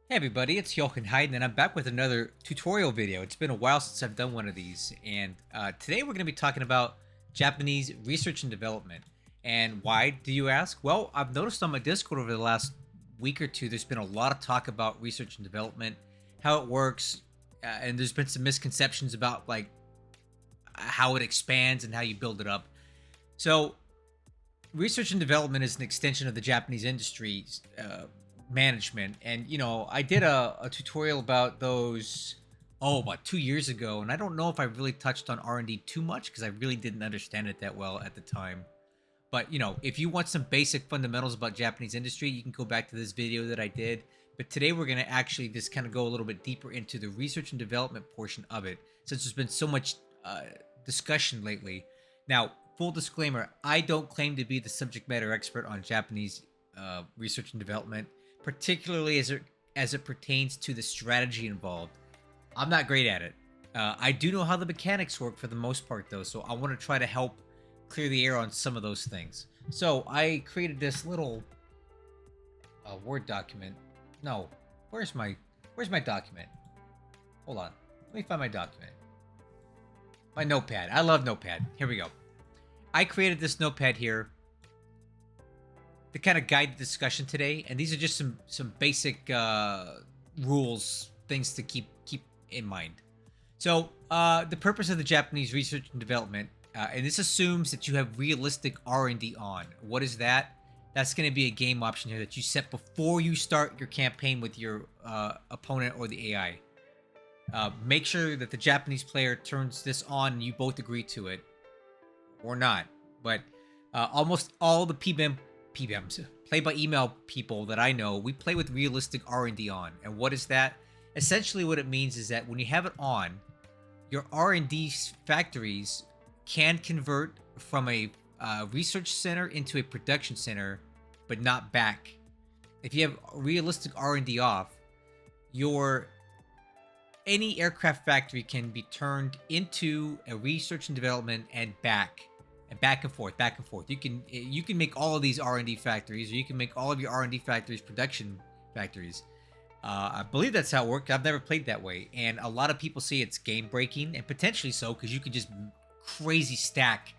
Hey everybody, it's Jochen Hayden, and I'm back with another tutorial video. It's been a while since I've done one of these, and today we're going to be talking about Japanese research and development. And why, do you ask? Well, I've noticed on my Discord over the last week or two, there's been a lot of talk about research and development, how it works, and there's been some misconceptions about like how it expands and how you build it up. So, research and development is an extension of the Japanese industry management, and I did a tutorial about those about 2 years ago, and I don't know if I really touched on R&D too much because I really didn't understand it that well at the time. But if you want some basic fundamentals about Japanese industry, you can go back to this video that I did. But today we're going to actually just kind of go a little bit deeper into the research and development portion of it, since there's been so much discussion lately. Now, full disclaimer, I don't claim to be the subject matter expert on Japanese research and development, particularly as it pertains to the strategy involved. I'm not great at it. I do know how the mechanics work for the most part, though, so I want to try to help clear the air on some of those things. So I created this little Word document. No, where's my document? Hold on, let me find my document. My notepad. I love notepad. Here we go. I created this notepad here to kind of guide the discussion today, and these are just some basic rules, things to keep in mind. So the purpose of the Japanese research and development, and this assumes that you have realistic R&D on. What is that? That's going to be a game option here that you set before you start your campaign with your opponent or the AI. Make sure that the Japanese player turns this on and you both agree to it, or not. But almost all the PBMs, play by email people that I know, we play with realistic R&D on. And what is that? Essentially what it means is that when you have it on, your R&D factories can convert from a research center into a production center, but not back. If you have realistic R&D off, any aircraft factory can be turned into a research and development and back. And back and forth, back and forth. You can make all of these R&D factories, or you can make all of your R&D factories production factories. I believe that's how it worked. I've never played that way, and a lot of people say it's game breaking, and potentially so, because you can just crazy stack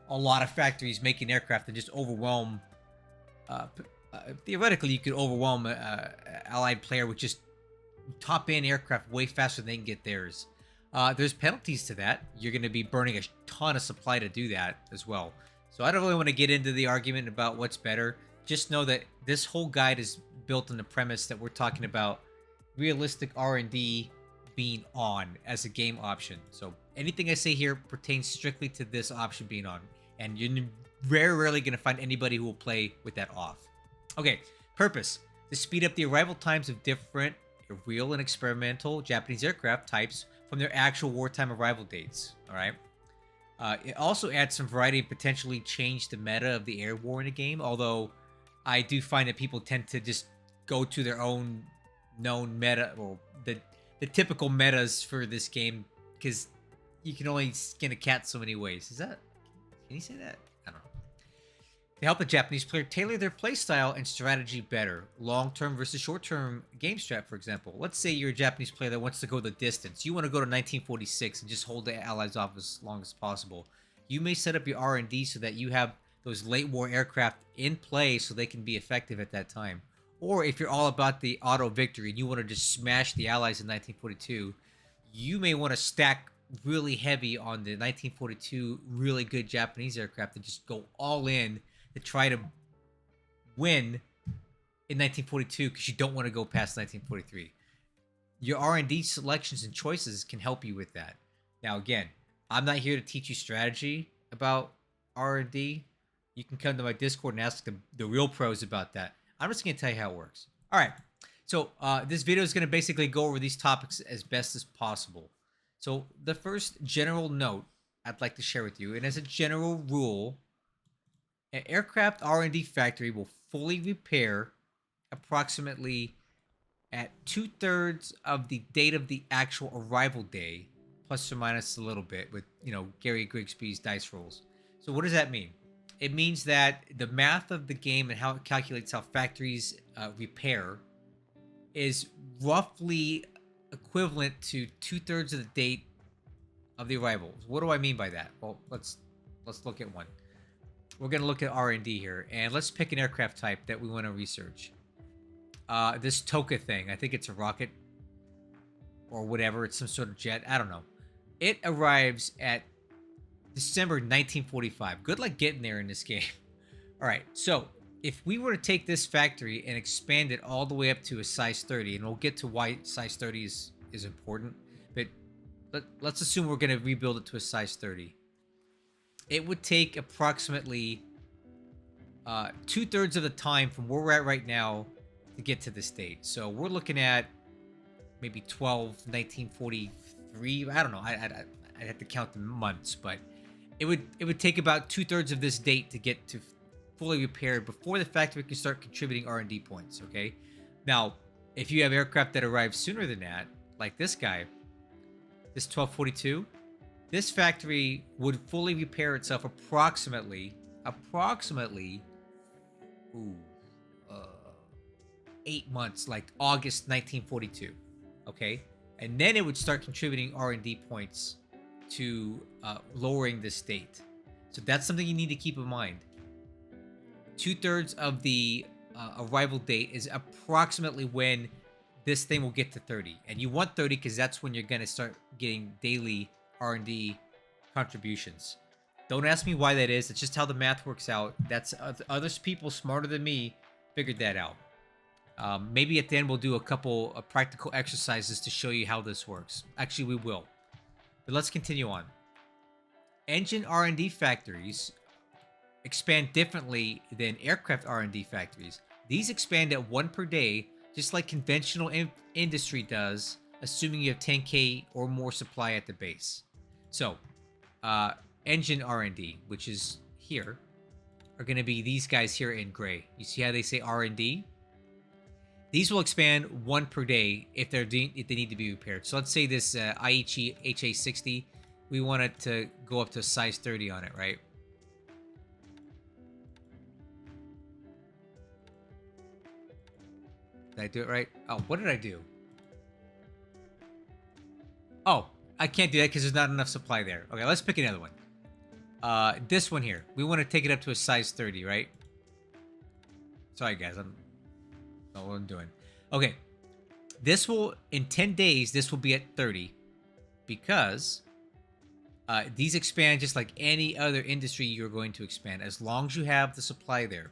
a lot of factories making aircraft and just overwhelm. Theoretically, you could overwhelm an allied player with just top end aircraft way faster than they can get theirs. There's penalties to that. You're going to be burning a ton of supply to do that as well. So I don't really want to get into the argument about what's better. Just know that this whole guide is built on the premise that we're talking about realistic R&D being on as a game option. So anything I say here pertains strictly to this option being on. And you're very rarely going to find anybody who will play with that off. Okay, purpose. To speed up the arrival times of different real and experimental Japanese aircraft types from their actual wartime arrival dates. All right. It also adds some variety and potentially change the meta of the air war in a game. Although I do find that people tend to just go to their own known meta, or the typical metas for this game, because you can only skin a cat so many ways. Can you say that? I don't know. To help the Japanese player tailor their playstyle and strategy better. Long-term versus short-term game strat, for example. Let's say you're a Japanese player that wants to go the distance. You want to go to 1946 and just hold the Allies off as long as possible. You may set up your R&D so that you have those late war aircraft in play so they can be effective at that time. Or if you're all about the auto victory and you want to just smash the Allies in 1942, you may want to stack really heavy on the 1942 really good Japanese aircraft and just go all in to try to win in 1942 because you don't want to go past 1943. Your R&D selections and choices can help you with that. Now, again, I'm not here to teach you strategy about R&D. You can come to my Discord and ask the real pros about that. I'm just going to tell you how it works. All right. So this video is going to basically go over these topics as best as possible. So the first general note I'd like to share with you, and as a general rule, an aircraft R&D factory will fully repair approximately at 2/3 of the date of the actual arrival day, plus or minus a little bit with, Gary Grigsby's dice rolls. So what does that mean? It means that the math of the game and how it calculates how factories repair is roughly equivalent to 2/3 of the date of the arrivals. What do I mean by that? Well, let's look at one. We're going to look at R&D here, and let's pick an aircraft type that we want to research. This Toka thing, I think it's a rocket or whatever. It's some sort of jet. I don't know. It arrives at December 1945. Good luck getting there in this game. All right, so if we were to take this factory and expand it all the way up to a size 30, and we'll get to why size 30 is important, but let's assume we're going to rebuild it to a size 30. It would take approximately 2/3 of the time from where we're at right now to get to this date. So we're looking at maybe 1943. I don't know. I'd have to count the months, but it would take about 2/3 of this date to get to fully repaired before the factory can start contributing R&D points. Okay. Now, if you have aircraft that arrive sooner than that, like this guy, this 1242, this factory would fully repair itself approximately 8 months, like August 1942. Okay, and then it would start contributing R&D points to lowering this date. So that's something you need to keep in mind. 2/3 of the arrival date is approximately when this thing will get to 30, and you want 30 because that's when you're going to start getting daily R&D contributions. Don't ask me why that is. It's just how the math works out. That's other people smarter than me figured that out. Maybe at the end we'll do a couple of practical exercises to show you how this works. Actually, we will. But let's continue on. Engine R&D factories expand differently than aircraft R&D factories. These expand at 1 per day, just like conventional industry does, assuming you have 10K or more supply at the base. So, engine R&D, which is here, are going to be these guys here in gray. You see how they say R&D? These will expand 1 per day if they need to be repaired. So let's say this IHE HA60, we want it to go up to size 30 on it, right? Did I do it right? Oh, what did I do? Oh, I can't do that because there's not enough supply there. Okay, let's pick another one. This one here. We want to take it up to a size 30, right? Sorry, guys. That's not what I'm doing. Okay. This will, in 10 days, this will be at 30 because these expand just like any other industry you're going to expand as long as you have the supply there.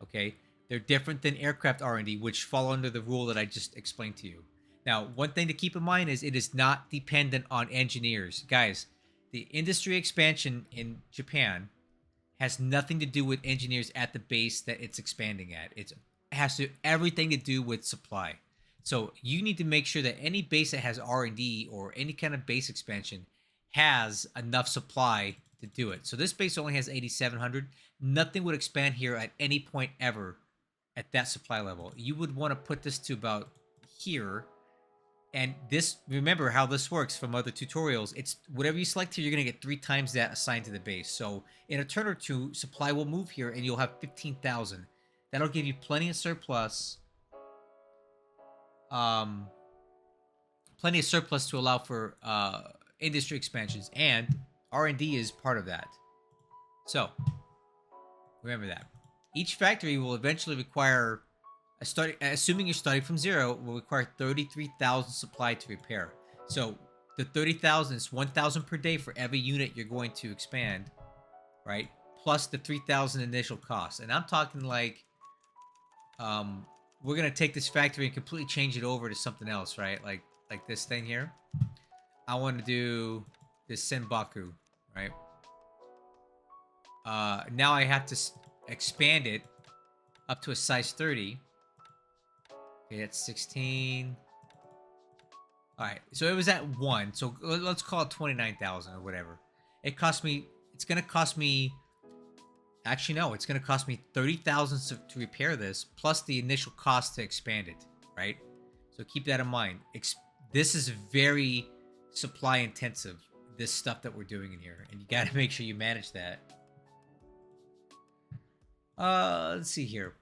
Okay? They're different than aircraft R&D, which fall under the rule that I just explained to you. Now, one thing to keep in mind is it is not dependent on engineers. Guys, the industry expansion in Japan has nothing to do with engineers at the base that it's expanding at. It has everything to do with supply. So you need to make sure that any base that has R&D or any kind of base expansion has enough supply to do it. So this base only has 8,700. Nothing would expand here at any point ever at that supply level. You would want to put this to about here. And this, remember how this works from other tutorials. It's whatever you select here, you're going to get 3 times that assigned to the base. So in a turn or two, supply will move here and you'll have 15,000. That'll give you plenty of surplus. Plenty of surplus to allow for industry expansions, and R&D is part of that. So remember that. Each factory will eventually require assuming you're starting from 0, will require 33,000 supply to repair. So the 30,000 is 1,000 per day for every unit you're going to expand, right? Plus the 3,000 initial cost. And I'm talking like, we're gonna take this factory and completely change it over to something else, right? Like this thing here. I want to do this Senbaku, right? Now I have to expand it up to a size 30. Okay, that's 16. All right, so it was at 1. So let's call it 29,000 or whatever. It cost me. It's gonna cost me. Actually, no. It's gonna cost me 30,000 to repair this, plus the initial cost to expand it. Right. So keep that in mind. This is very supply intensive. This stuff that we're doing in here, and you got to make sure you manage that. Let's see here.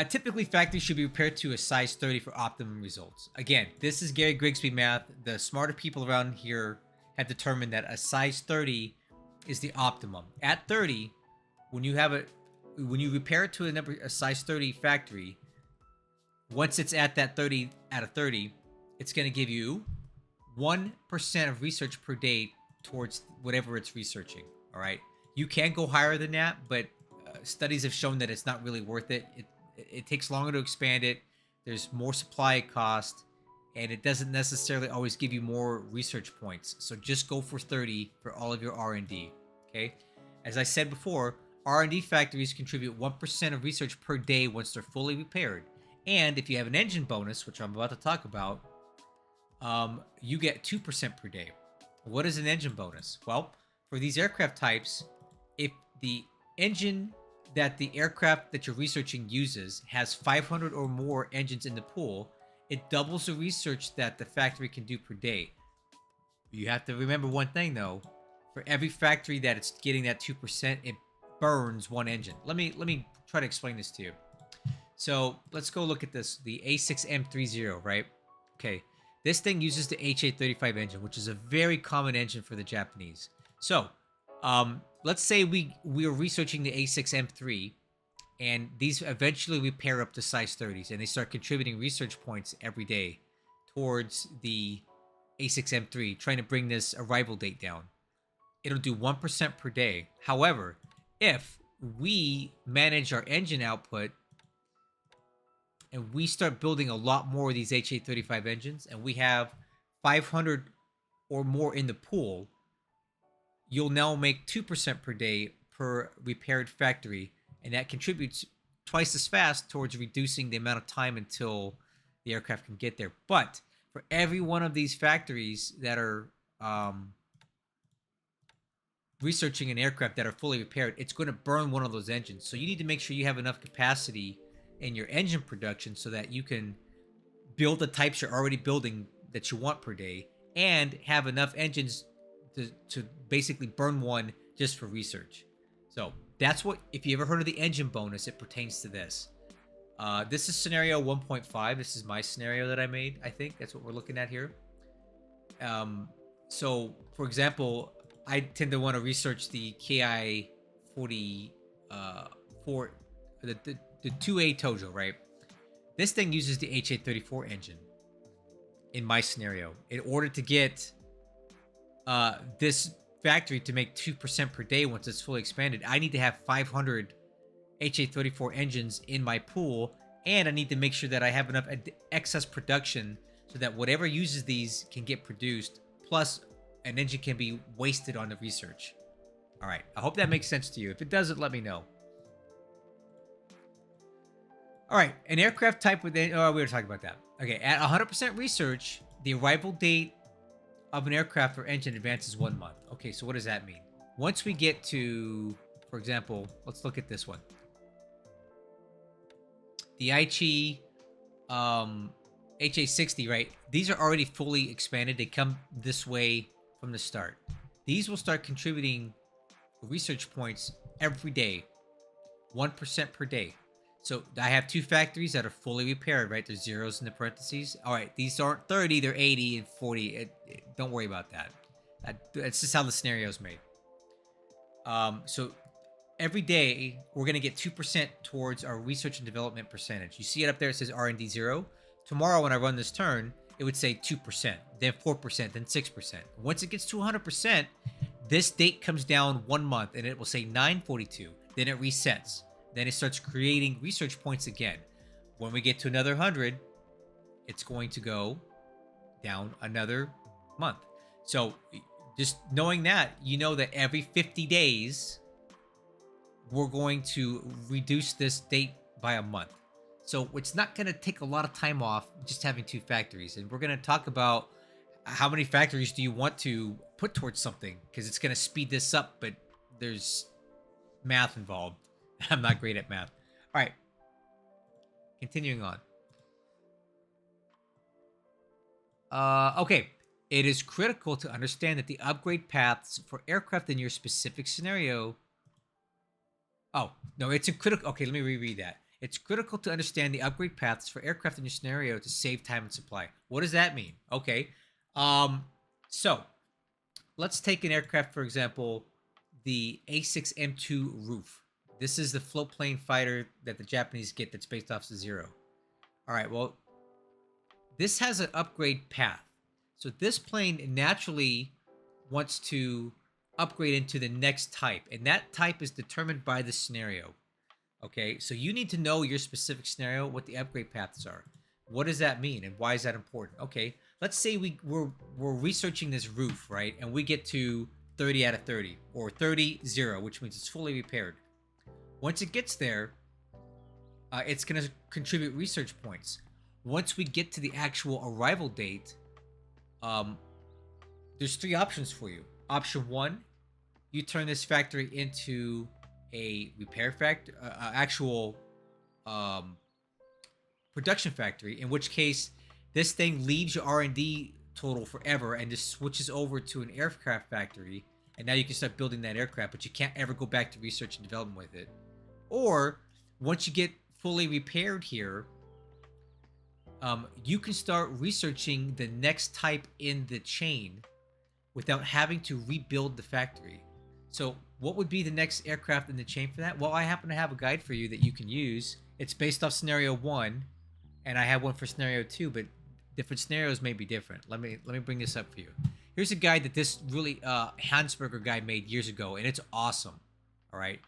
Typically, factories should be repaired to a size 30 for optimum results. Again, this is Gary Grigsby math. The smarter people around here have determined that a size 30 is the optimum. At 30, when you repair it to a size 30 factory, once it's at that 30 out of 30, it's going to give you 1% of research per day towards whatever it's researching. All right. You can go higher than that, but studies have shown that it's not really worth it. It takes longer to expand it. There's more supply cost, and it doesn't necessarily always give you more research points. So just go for 30 for all of your R&D. Okay. As I said before, R&D factories contribute 1% of research per day once they're fully repaired. And if you have an engine bonus, which I'm about to talk about, you get 2% per day. What is an engine bonus? Well, for these aircraft types, if the engine that the aircraft that you're researching uses has 500 or more engines in the pool, it doubles the research that the factory can do per day. You have to remember one thing though. For every factory that it's getting that 2%, it burns one engine. Let me try to explain this to you. So let's go look at this. The A6M30, right? Okay. This thing uses the HA35 engine, which is a very common engine for the Japanese. So, let's say we are researching the A6M3, and these eventually we pair up to size 30s, and they start contributing research points every day towards the A6M3, trying to bring this arrival date down. It'll do 1% per day. However, if we manage our engine output and we start building a lot more of these HA35 engines, and we have 500 or more in the pool, you'll now make 2% per day per repaired factory, and that contributes twice as fast towards reducing the amount of time until the aircraft can get there. But for every one of these factories that are researching an aircraft that are fully repaired, it's going to burn one of those engines. So you need to make sure you have enough capacity in your engine production so that you can build the types you're already building that you want per day, and have enough engines to basically burn one just for research. So that's what, if you ever heard of the engine bonus, it pertains to this. This is scenario 1.5. This is my scenario that I made. I think that's what we're looking at here. So for example, I tend to want to research the KI-40 for the 2A Tojo, right? This thing uses the HA34 engine in my scenario. In order to get this factory to make 2% per day once it's fully expanded, I need to have 500 HA34 engines in my pool, and I need to make sure that I have enough excess production so that whatever uses these can get produced, plus an engine can be wasted on the research. All right, I hope that makes sense to you. If it doesn't, let me know. All right, an aircraft type with... Oh, we were talking about that. Okay, at 100% research, the arrival date of an aircraft or engine advances 1 month. Okay, so what does that mean? Once we get to, for example, let's look at this one. The Aichi HA60, right? These are already fully expanded. They come this way from the start. These will start contributing research points every day, 1% per day. So I have two factories that are fully repaired, right? There's zeros in the parentheses. All right, these aren't 30, they're 80 and 40. Don't worry about that. That's just how the scenario is made. So every day, we're going to get 2% towards our research and development percentage. You see it up there, it says R&D 0. Tomorrow, when I run this turn, it would say 2%, then 4%, then 6%. Once it gets to 100%, this date comes down 1 month, and it will say 942. Then it resets. Then it starts creating research points again. When we get to another 100, it's going to go down another month. So just knowing that, you know that every 50 days, we're going to reduce this date by a month. So it's not going to take a lot of time off just having two factories. And we're going to talk about how many factories do you want to put towards something, because it's going to speed this up, but there's math involved. I'm not great at math. All right. Continuing on. Okay. It is critical to understand that the upgrade paths for aircraft in your specific scenario... Oh, no, it's a critical... Okay, let me reread that. It's critical to understand the upgrade paths for aircraft in your scenario to save time and supply. What does that mean? Okay, so let's take an aircraft, for example, the A6M2 Roof. This is the float plane fighter that the Japanese get that's based off of Zero. All right, well, this has an upgrade path. So this plane naturally wants to upgrade into the next type, and that type is determined by the scenario. Okay, so you need to know your specific scenario, what the upgrade paths are. What does that mean, and why is that important? Okay, let's say we're researching this roof, right? And we get to 30 out of 30, or 30-0, which means it's fully repaired. Once it gets there, it's going to contribute research points. Once we get to the actual arrival date, there's 3 options for you. Option 1, you turn this factory into a repair factory, actual production factory, in which case this thing leaves your R&D total forever and just switches over to an aircraft factory, and now you can start building that aircraft, but you can't ever go back to research and development with it. Or once you get fully repaired here, you can start researching the next type in the chain without having to rebuild the factory. So what would be the next aircraft in the chain for that? Well, I happen to have a guide for you that you can use. It's based off scenario 1, and I have one for scenario 2, but different scenarios may be different. Let me bring this up for you. Here's a guide that this really Hansberger guy made years ago, and it's awesome. All right,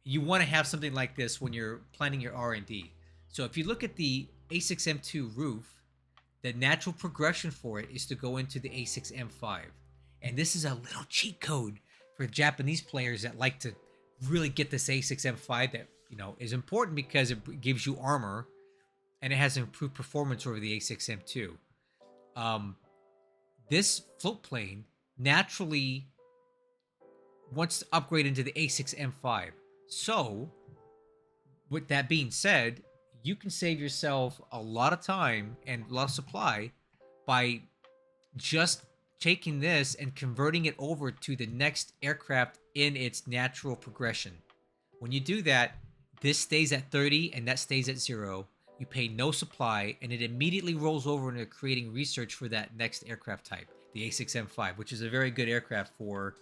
you want to have something like this when you're planning your R&D. So if you look at the A6M2 Roof, the natural progression for it is to go into the A6M5. And this is a little cheat code for Japanese players that like to really get this A6M5 that, is important because it gives you armor and it has improved performance over the A6M2. This float plane naturally wants to upgrade into the A6M5. So, with that being said, you can save yourself a lot of time and a lot of supply by just taking this and converting it over to the next aircraft in its natural progression. When you do that, this stays at 30 and that stays at 0. You pay no supply, and it immediately rolls over into creating research for that next aircraft type, the A6M5, which is a very good aircraft for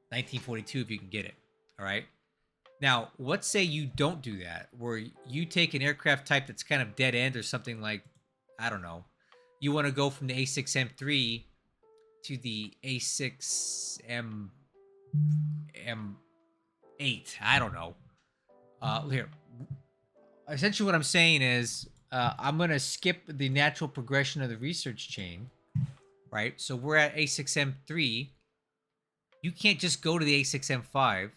1942 if you can get it. All right. Now, let's say you don't do that, where you take an aircraft type that's kind of dead end or something like, I don't know, you want to go from the A6M3 to the A6M8. I don't know. Here. Essentially what I'm saying is I'm going to skip the natural progression of the research chain, right? So we're at A6M3. You can't just go to the A6M5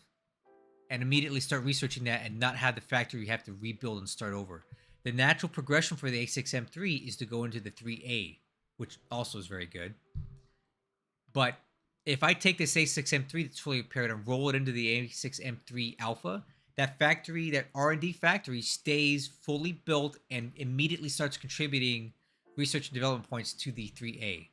and immediately start researching that and not have the factory you have to rebuild and start over. The natural progression for the A6M3 is to go into the 3A, which also is very good. But if I take this A6M3 that's fully repaired and roll it into the A6M3 Alpha, that factory, that R&D factory, stays fully built and immediately starts contributing research and development points to the 3A.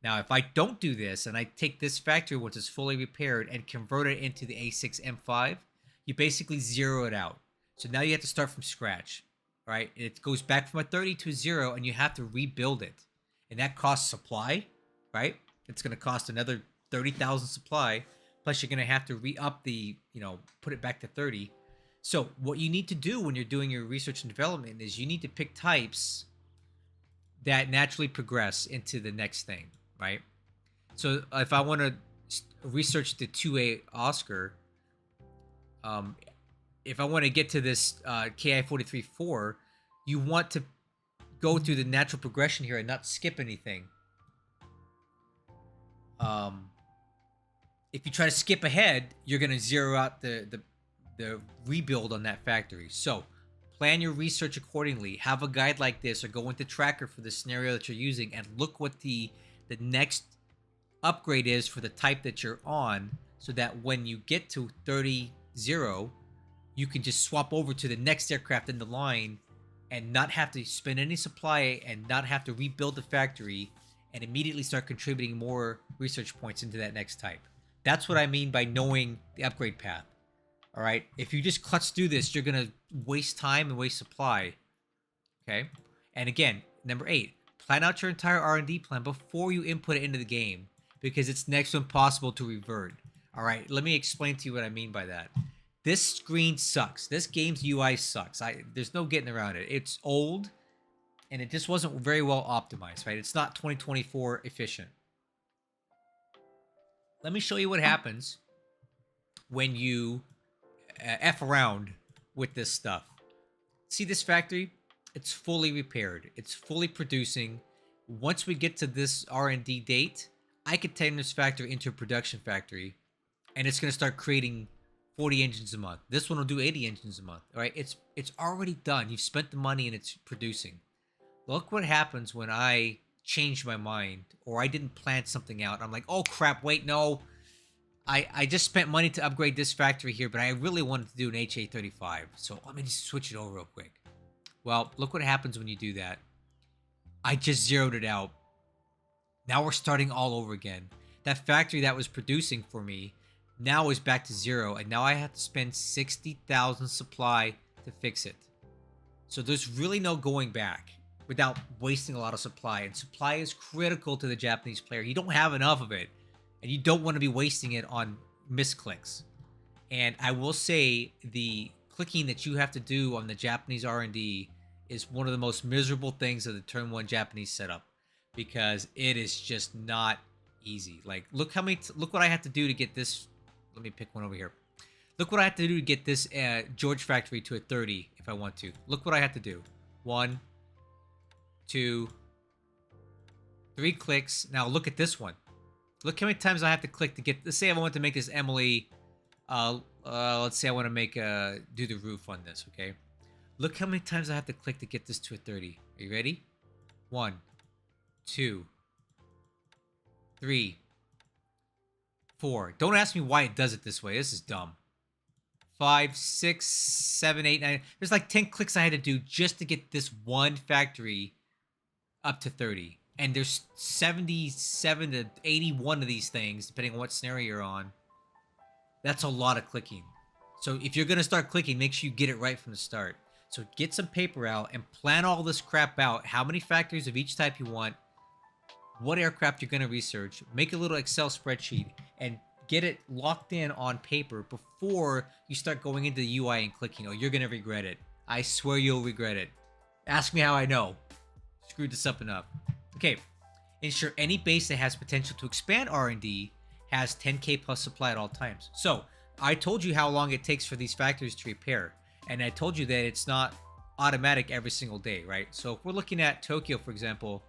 Now, if I don't do this and I take this factory once it's fully repaired and convert it into the A6M5, you basically zero it out. So now you have to start from scratch, right? It goes back from a 30 to a 0, and you have to rebuild it. And that costs supply, right? It's going to cost another 30,000 supply. Plus, you're going to have to re-up the, put it back to 30. So what you need to do when you're doing your research and development is you need to pick types that naturally progress into the next thing, right? So if I want to research the 2A Oscar, if I want to get to this KI-43-4, you want to go through the natural progression here and not skip anything. If you try to skip ahead, you're going to zero out the rebuild on that factory. So plan your research accordingly. Have a guide like this, or go into Tracker for the scenario that you're using and look what the next upgrade is for the type that you're on, so that when you get to 30-0, you can just swap over to the next aircraft in the line and not have to spend any supply and not have to rebuild the factory, and immediately start contributing more research points into that next type. That's what I mean by knowing the upgrade path. All right. If you just klutz through this, you're going to waste time and waste supply. Okay. And again, number 8, plan out your entire R&D plan before you input it into the game, because it's next to impossible to revert. All right. Let me explain to you what I mean by that. This screen sucks. This game's UI sucks. There's no getting around it. It's old, and it just wasn't very well optimized, right? It's not 2024 efficient. Let me show you what happens when you F around with this stuff. See this factory? It's fully repaired. It's fully producing. Once we get to this R&D date, I could turn this factory into a production factory, and it's going to start creating 40 engines a month. This one will do 80 engines a month. All right, it's already done. You've spent the money and it's producing. Look what happens when I change my mind or I didn't plan something out. I'm like, oh crap, wait, no. I just spent money to upgrade this factory here, but I really wanted to do an HA35. So let me just switch it over real quick. Well, look what happens when you do that. I just zeroed it out. Now we're starting all over again. That factory that was producing for me now is back to 0, and now I have to spend 60,000 supply to fix it. So there's really no going back without wasting a lot of supply, and supply is critical to the Japanese player. You don't have enough of it, and you don't want to be wasting it on misclicks. And I will say the clicking that you have to do on the Japanese R&D is one of the most miserable things of the Turn 1 Japanese setup, because it is just not easy. Like, look what I have to do to get this. Let me pick one over here. Look what I have to do to get this George factory to a 30 if I want to. Look what I have to do. 1, 2, 3 clicks. Now look at this one. Look how many times I have to click to get. Let's say I want to make this Emily. Let's say I want to make do the roof on this. Okay. Look how many times I have to click to get this to a 30. Are you ready? 1, 2, 3, 4. Don't ask me why it does it this way. This is dumb. 5, 6, 7, 8, 9. There's like 10 clicks I had to do just to get this one factory up to 30. And there's 77 to 81 of these things, depending on what scenario you're on. That's a lot of clicking. So if you're going to start clicking, make sure you get it right from the start. So get some paper out and plan all this crap out. How many factories of each type you want. What aircraft you're going to research. Make a little Excel spreadsheet and get it locked in on paper before you start going into the UI and clicking. Oh, you're going to regret it. I swear you'll regret it. Ask me how I know. Screwed this up enough. Okay. Ensure any base that has potential to expand R&D has 10K plus supply at all times. So I told you how long it takes for these factories to repair. And I told you that it's not automatic every single day, right? So if we're looking at Tokyo, for example,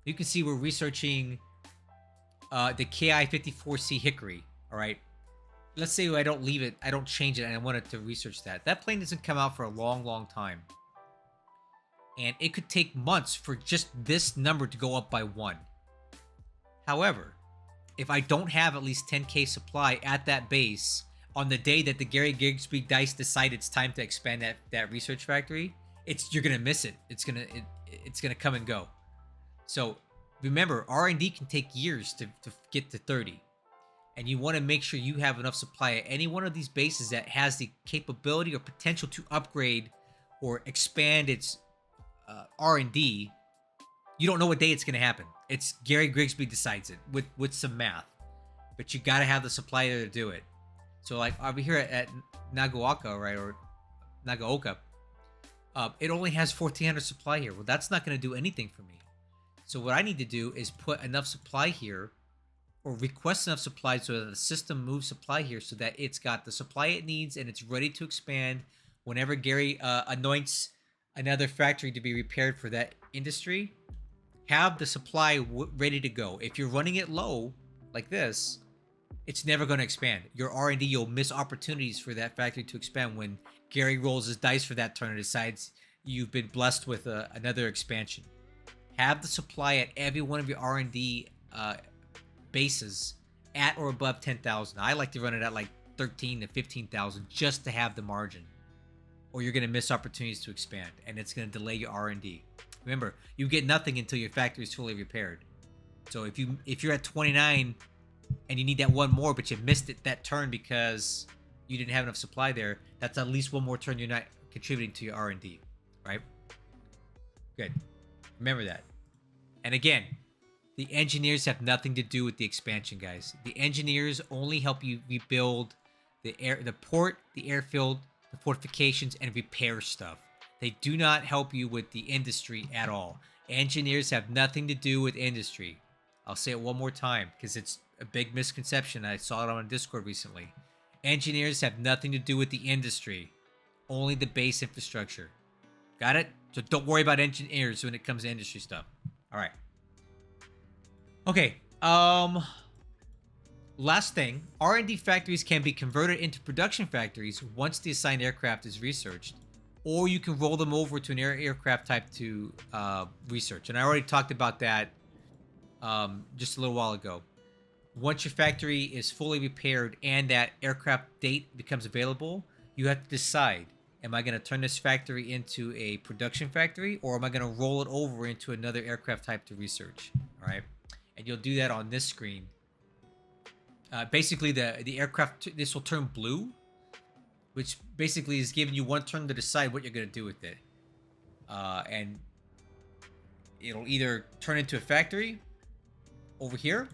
you can see we're researching the Ki-54C Hickory, all right? Let's say I don't leave it, I don't change it, and I wanted to research that. That plane doesn't come out for a long, long time. And it could take months for just this number to go up by 1. However, if I don't have at least 10K supply at that base on the day that the Gary Grigsby dice decide it's time to expand that research factory, you're gonna miss it. It's gonna come and go. So remember, R&D can take years to get to 30. And you want to make sure you have enough supply at any one of these bases that has the capability or potential to upgrade or expand its R&D. You don't know what day it's going to happen. It's Gary Grigsby decides it with some math. But you got to have the supply there to do it. So like over here at Nagaoka, right, or Nagaoka, it only has 1,400 supply here. Well, that's not going to do anything for me. So what I need to do is put enough supply here, or request enough supply so that the system moves supply here so that it's got the supply it needs and it's ready to expand whenever Gary anoints another factory to be repaired for that industry. Have the supply ready to go. If you're running it low like this, it's never going to expand. Your R&D, you'll miss opportunities for that factory to expand when Gary rolls his dice for that turn and decides you've been blessed with another expansion. Have the supply at every one of your R&D bases at or above 10,000. I like to run it at like 13 to 15,000 just to have the margin, or you're going to miss opportunities to expand, and it's going to delay your R&D. Remember, you get nothing until your factory is fully repaired. So if you're at 29 and you need that one more, but you missed it that turn because you didn't have enough supply there, that's at least one more turn you're not contributing to your R&D, right? Good. Remember that. And again, the engineers have nothing to do with the expansion, guys. The engineers only help you rebuild the port, the airfield, the fortifications, and repair stuff. They do not help you with the industry at all. Engineers have nothing to do with industry. I'll say it one more time because it's a big misconception. I saw it on Discord recently. Engineers have nothing to do with the industry. Only the base infrastructure. Got it? So don't worry about engineers when it comes to industry stuff. All right. Okay. Last thing, R&D factories can be converted into production factories once the assigned aircraft is researched, or you can roll them over to an aircraft type to research. And I already talked about that just a little while ago. Once your factory is fully repaired and that aircraft date becomes available, you have to decide, am I going to turn this factory into a production factory, or am I going to roll it over into another aircraft type to research? All right. And you'll do that on this screen. Basically, the aircraft, this will turn blue, which basically is giving you one turn to decide what you're going to do with it. And it'll either turn into a factory over here,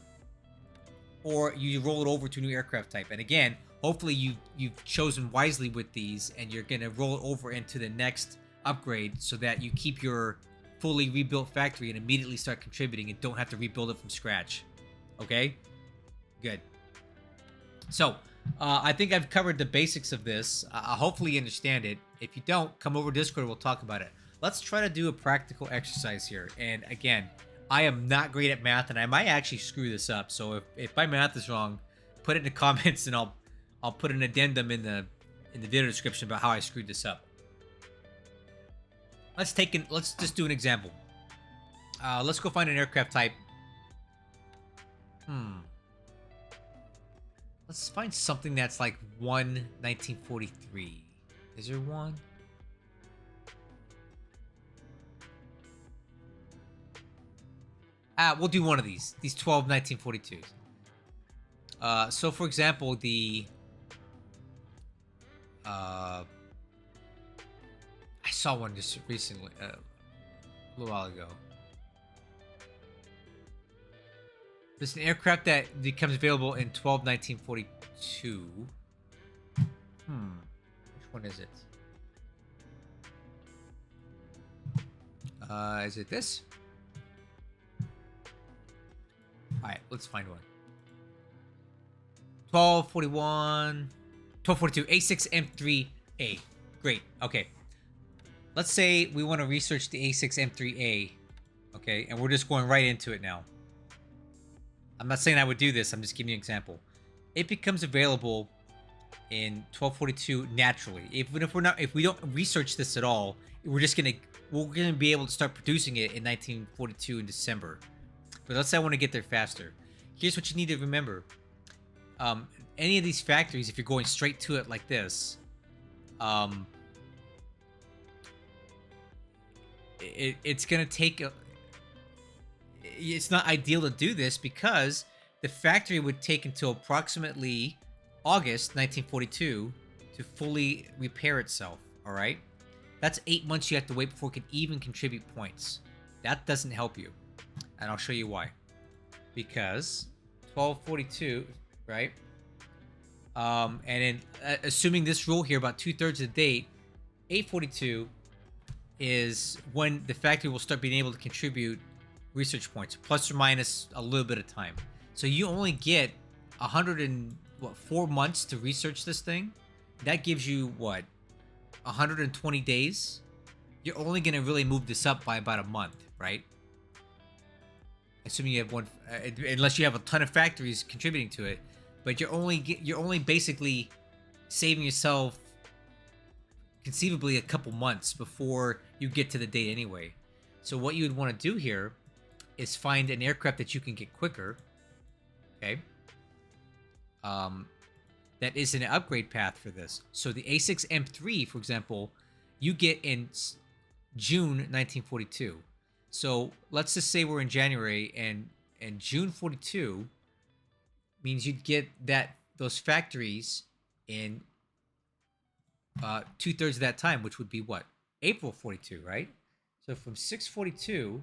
or you roll it over to a new aircraft type. And again, hopefully you've chosen wisely with these, and you're going to roll it over into the next upgrade so that you keep your fully rebuilt factory and immediately start contributing and don't have to rebuild it from scratch. Okay? Good. So, I think I've covered the basics of this. Hopefully you understand it. If you don't, come over to Discord, we'll talk about it. Let's try to do a practical exercise here. And again, I am not great at math, and I might actually screw this up. So if my math is wrong, put it in the comments, and I'll put an addendum in the video description about how I screwed this up. Let's just do an example. Let's go find an aircraft type. Let's find something that's like 1943. Is there one? We'll do one of these 12 1942s. So for example, I saw one just recently, a little while ago. There's an aircraft that becomes available in 1942. Which one is it? Is it this? Alright, let's find one. 1242, A6M3A. Great, okay. Let's say we want to research the A6M3A, okay, and we're just going right into it now. I'm not saying I would do this, I'm just giving you an example. It becomes available in 1242 naturally. Even if we don't research this at all, we're gonna be able to start producing it in 1942 in December. But let's say I want to get there faster. Here's what you need to remember. Any of these factories, if you're going straight to it like this, it's gonna take it's not ideal to do this because the factory would take until approximately August 1942 to fully repair itself. All right, that's 8 months you have to wait before it can even contribute points. That doesn't help you, and I'll show you why. Because 1242, right? And then assuming this rule here, about 2/3 of the date, 842 is when the factory will start being able to contribute research points, plus or minus a little bit of time. So you only get 4 months to research this thing. That gives you what, 120 days. You're only going to really move this up by about a month, right? Assuming you have one, unless you have a ton of factories contributing to it. But you're only basically saving yourself conceivably a couple months before you get to the date anyway. So what you would want to do here is find an aircraft that you can get quicker, okay? That is an upgrade path for this. So the A6M3, for example, you get in June 1942. So let's just say we're in January, and June 42 means you'd get those factories in 2/3 of that time, which would be what? April 42, right? So from 642,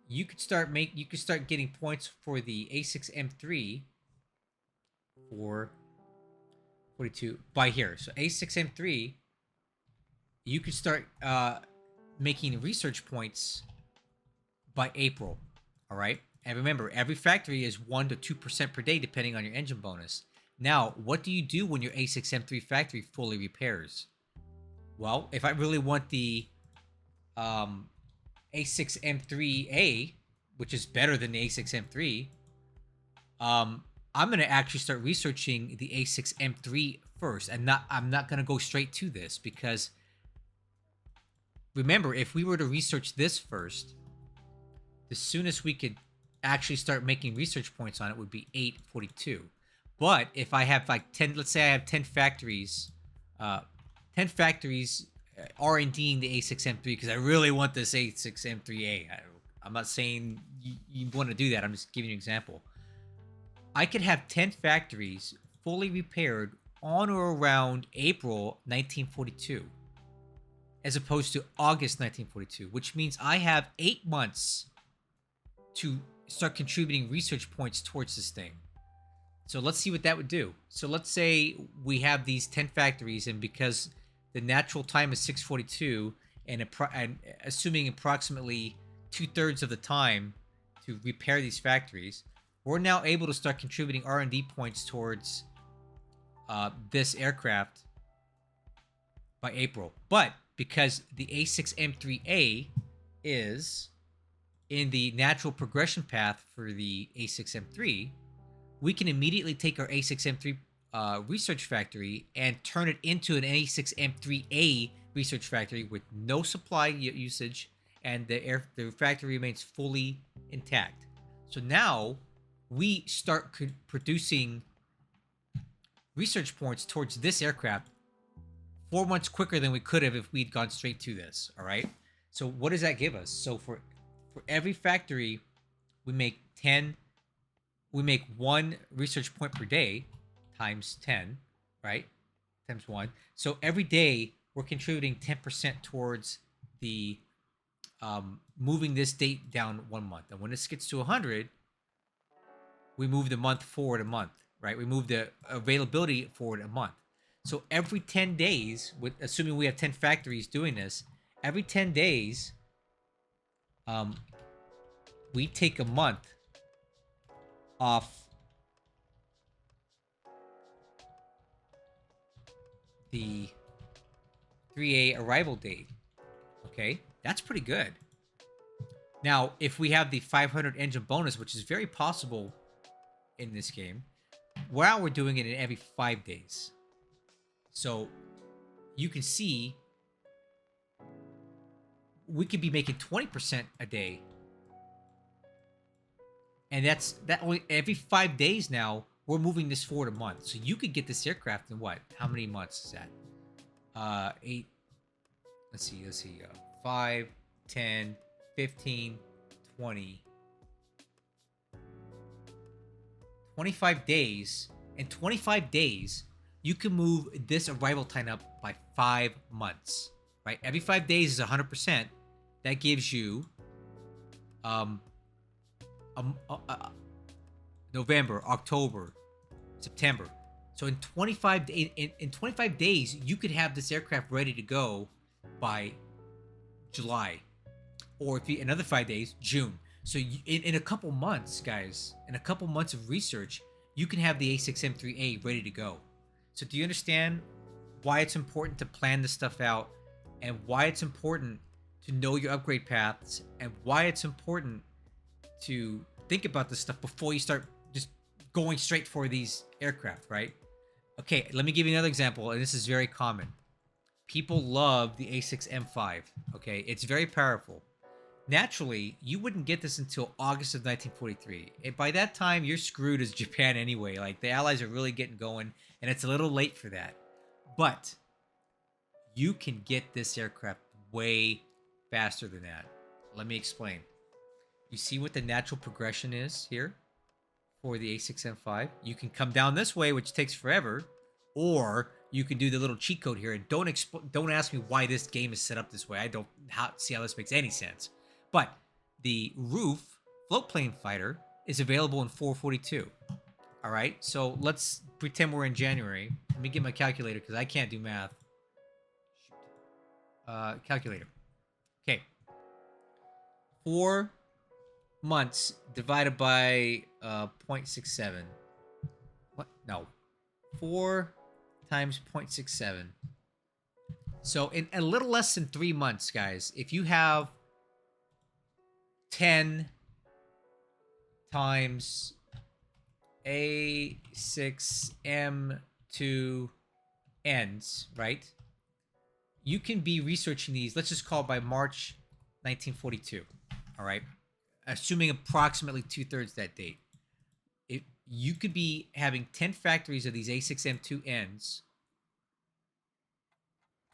you could start getting points for the A6M3 for 42 by here. So A6M3, you could start making research points by April. All right. And remember, every factory is 1 to 2% per day, depending on your engine bonus. Now, what do you do when your A6M3 factory fully repairs? Well, if I really want the A6M3A, which is better than the A6M3, I'm gonna actually start researching the A6M3 first, and I'm not gonna go straight to this, because remember, if we were to research this first, the soonest we could actually start making research points on it would be 842. But if I have like 10, let's say I have 10 factories, 10 factories R&Ding the A6M3 because I really want this A6M3A. I'm not saying you want to do that. I'm just giving you an example. I could have 10 factories fully repaired on or around April 1942, as opposed to August 1942, which means I have 8 months to start contributing research points towards this thing. So let's see what that would do. So let's say we have these 10 factories, and because the natural time is 642, and assuming approximately 2/3 of the time to repair these factories, we're now able to start contributing R&D points towards this aircraft by April. But because the A6M3A is in the natural progression path for the A6M3, we can immediately take our A6M3 research factory and turn it into an A6M3A research factory with no supply usage, and the factory remains fully intact. So now we start producing research points towards this aircraft 4 months quicker than we could have if we'd gone straight to this. All right. So what does that give us? So for every factory, we make 1 research point per day times 10, right? Times 1. So every day we're contributing 10% towards the moving this date down 1 month. And when this gets to 100, we move the month forward a month, right? We move the availability forward a month. So every 10 days, assuming we have 10 factories doing this, every 10 days, we take a month off the 3A arrival date. Okay, that's pretty good. Now, if we have the 500 engine bonus, which is very possible in this game, now we're doing it in every 5 days. So you can see we could be making 20% a day. And that's only every 5 days now. We're moving this forward a month. So you could get this aircraft in what? How many months is that? 8. Let's see. 5, 10, 15, 20. 25 days. In 25 days, you can move this arrival time up by 5 months. Right? Every 5 days is 100%. That gives you November, October, September. So in 25 days, you could have this aircraft ready to go by July, or if you another 5 days, June. So in a couple months, guys, in a couple months of research, you can have the A6M3A ready to go. So do you understand why it's important to plan this stuff out, and why it's important to know your upgrade paths, and why it's important to think about this stuff before you start just going straight for these aircraft, right? Okay, let me give you another example, and this is very common. People love the A6M5, okay? It's very powerful. Naturally, you wouldn't get this until August of 1943. And by that time, you're screwed as Japan anyway. Like, the Allies are really getting going, and it's a little late for that. But you can get this aircraft way faster than that. Let me explain. You see what the natural progression is here for the A6M5? You can come down this way, which takes forever, or you can do the little cheat code here. And don't ask me why this game is set up this way. I don't see how this makes any sense. But the roof float plane fighter is available in 442. All right, so let's pretend we're in January. Let me get my calculator because I can't do math. Calculator. Okay. 4 months divided by 0.67. What? No. 4 times 0.67. So in a little less than 3 months, guys, if you have 10 times A6M2Ns, right? You can be researching these, let's just call it by March 1942, all right? Assuming approximately 2/3 that date. You could be having 10 factories of these A6M2Ns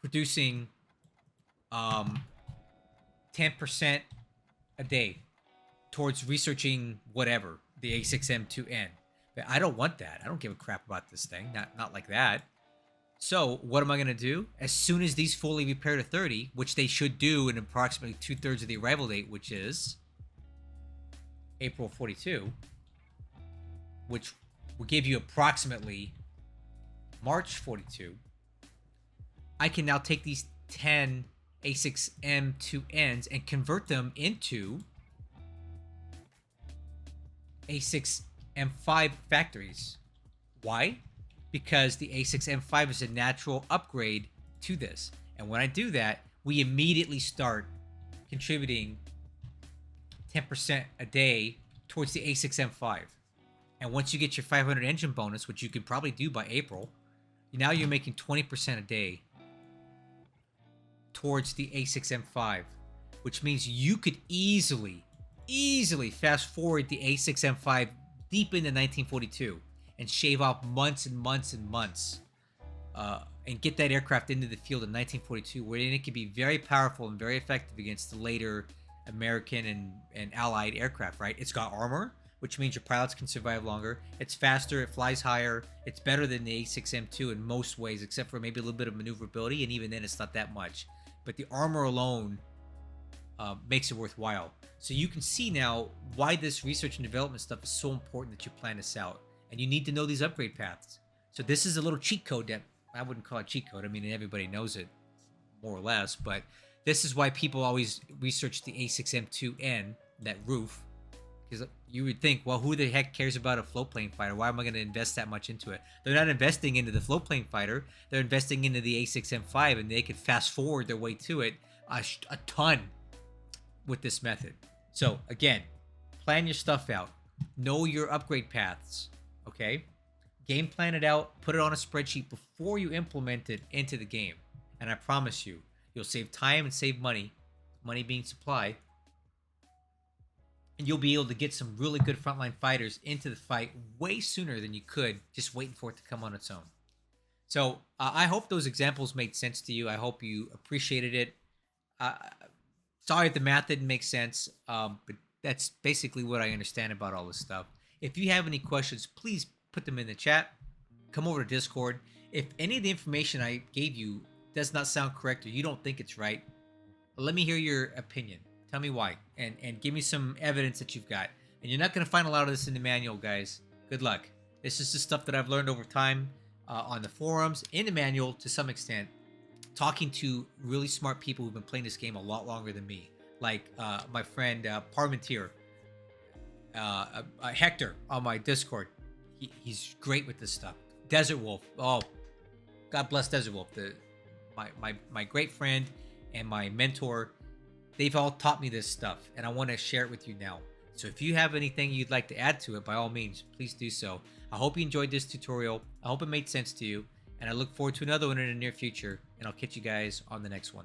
producing 10% a day towards researching whatever, the A6M2N. But I don't want that. I don't give a crap about this thing. Not like that. So what am I going to do? As soon as these fully repair to 30, which they should do in approximately 2/3 of the arrival date, which is April 42, which will give you approximately March 42, I can now take these 10 A6M2Ns and convert them into A6M5 factories. Why? Because the A6M5 is a natural upgrade to this. And when I do that, we immediately start contributing 10% a day towards the A6M5. And once you get your 500 engine bonus, which you could probably do by April, now you're making 20% a day towards the A6M5, which means you could easily fast forward the A6M5 deep into 1942 and shave off months and months and months and get that aircraft into the field in 1942, where it can be very powerful and very effective against the later American and Allied aircraft, right? It's got armor, which means your pilots can survive longer. It's faster, it flies higher. It's better than the A6M2 in most ways, except for maybe a little bit of maneuverability, and even then it's not that much. But the armor alone makes it worthwhile. So you can see now why this research and development stuff is so important that you plan this out. And you need to know these upgrade paths. So this is a little cheat code that I wouldn't call it cheat code. I mean, everybody knows it more or less, but this is why people always research the A6M2N, that roof, because you would think, well, who the heck cares about a float plane fighter? Why am I going to invest that much into it? They're not investing into the float plane fighter. They're investing into the A6M5, and they could fast forward their way to it a ton with this method. So again, plan your stuff out. Know your upgrade paths, okay? Game plan it out. Put it on a spreadsheet before you implement it into the game. And I promise you, you'll save time and save money, money being supply, and you'll be able to get some really good frontline fighters into the fight way sooner than you could just waiting for it to come on its own. So I hope those examples made sense to you. I hope you appreciated it. Sorry if the math didn't make sense, but that's basically what I understand about all this stuff. If you have any questions, please put them in the chat. Come over to Discord. If any of the information I gave you does not sound correct or you don't think it's right, let me hear your opinion. Tell me why, and give me some evidence that you've got. And you're not going to find a lot of this in the manual, guys. Good luck. This is the stuff that I've learned over time on the forums, in the manual to some extent, talking to really smart people who've been playing this game a lot longer than me, like my friend Parmentier, Hector on my Discord. He's great with this stuff. Desert Wolf. Oh, God bless Desert Wolf. My great friend and my mentor. They've all taught me this stuff, and I want to share it with you now. So if you have anything you'd like to add to it, by all means, please do so. I hope you enjoyed this tutorial. I hope it made sense to you, and I look forward to another one in the near future, and I'll catch you guys on the next one.